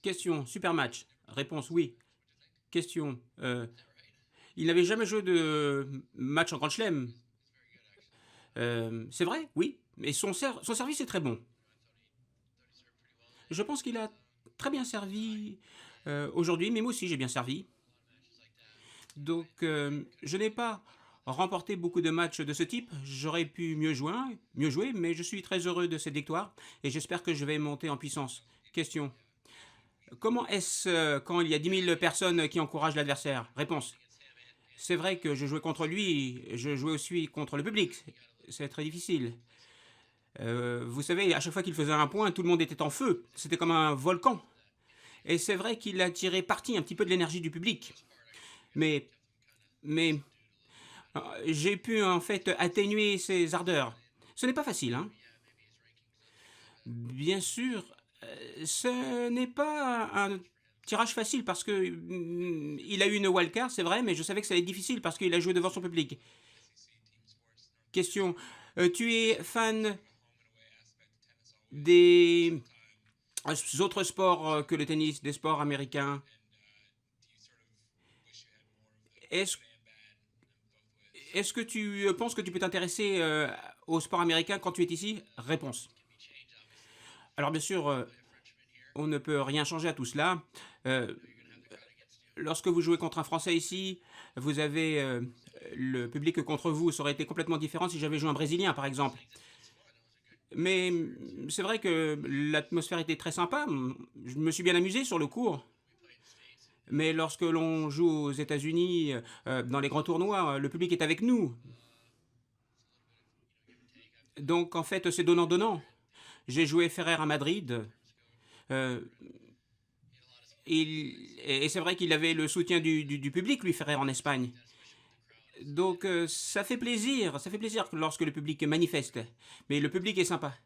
Question, super match. Réponse, oui. Question, il n'avait jamais joué de match en Grand Chelem. C'est vrai, oui, mais son service est très bon. Je pense qu'il a très bien servi aujourd'hui, mais moi aussi j'ai bien servi. Donc, je n'ai pas remporté beaucoup de matchs de ce type. J'aurais pu mieux jouer, mais je suis très heureux de cette victoire et j'espère que je vais monter en puissance. Question. Comment est-ce quand il y a 10 000 personnes qui encouragent l'adversaire? Réponse. C'est vrai que je jouais contre lui, je jouais aussi contre le public. C'est très difficile. Vous savez, à chaque fois qu'il faisait un point, tout le monde était en feu. C'était comme un volcan. Et c'est vrai qu'il a tiré parti un petit peu de l'énergie du public. Mais, mais j'ai pu en fait atténuer ses ardeurs. Ce n'est pas facile, hein. Bien sûr, ce n'est pas un tirage facile parce que il a eu une wildcard, c'est vrai, mais je savais que ça allait être difficile parce qu'il a joué devant son public. Question. Tu es fan des autres sports que le tennis, des sports américains? Est-ce est que tu penses que tu peux t'intéresser au sport américain quand tu es ici? Réponse. Alors bien sûr, on ne peut rien changer à tout cela. Euh, Lorsque vous jouez contre un Français ici, vous avez le public contre vous. Ça aurait été complètement différent si j'avais joué un Brésilien, par exemple. Mais c'est vrai que l'atmosphère était très sympa. Je me suis bien amusé sur le court. Mais lorsque l'on joue aux États-Unis, dans les grands tournois, le public est avec nous. Donc en fait, c'est donnant-donnant. J'ai joué Ferrer à Madrid. euh, et c'est vrai qu'il avait le soutien du public, lui, Ferrer, en Espagne. Donc ça fait plaisir lorsque le public manifeste. Mais le public est sympa.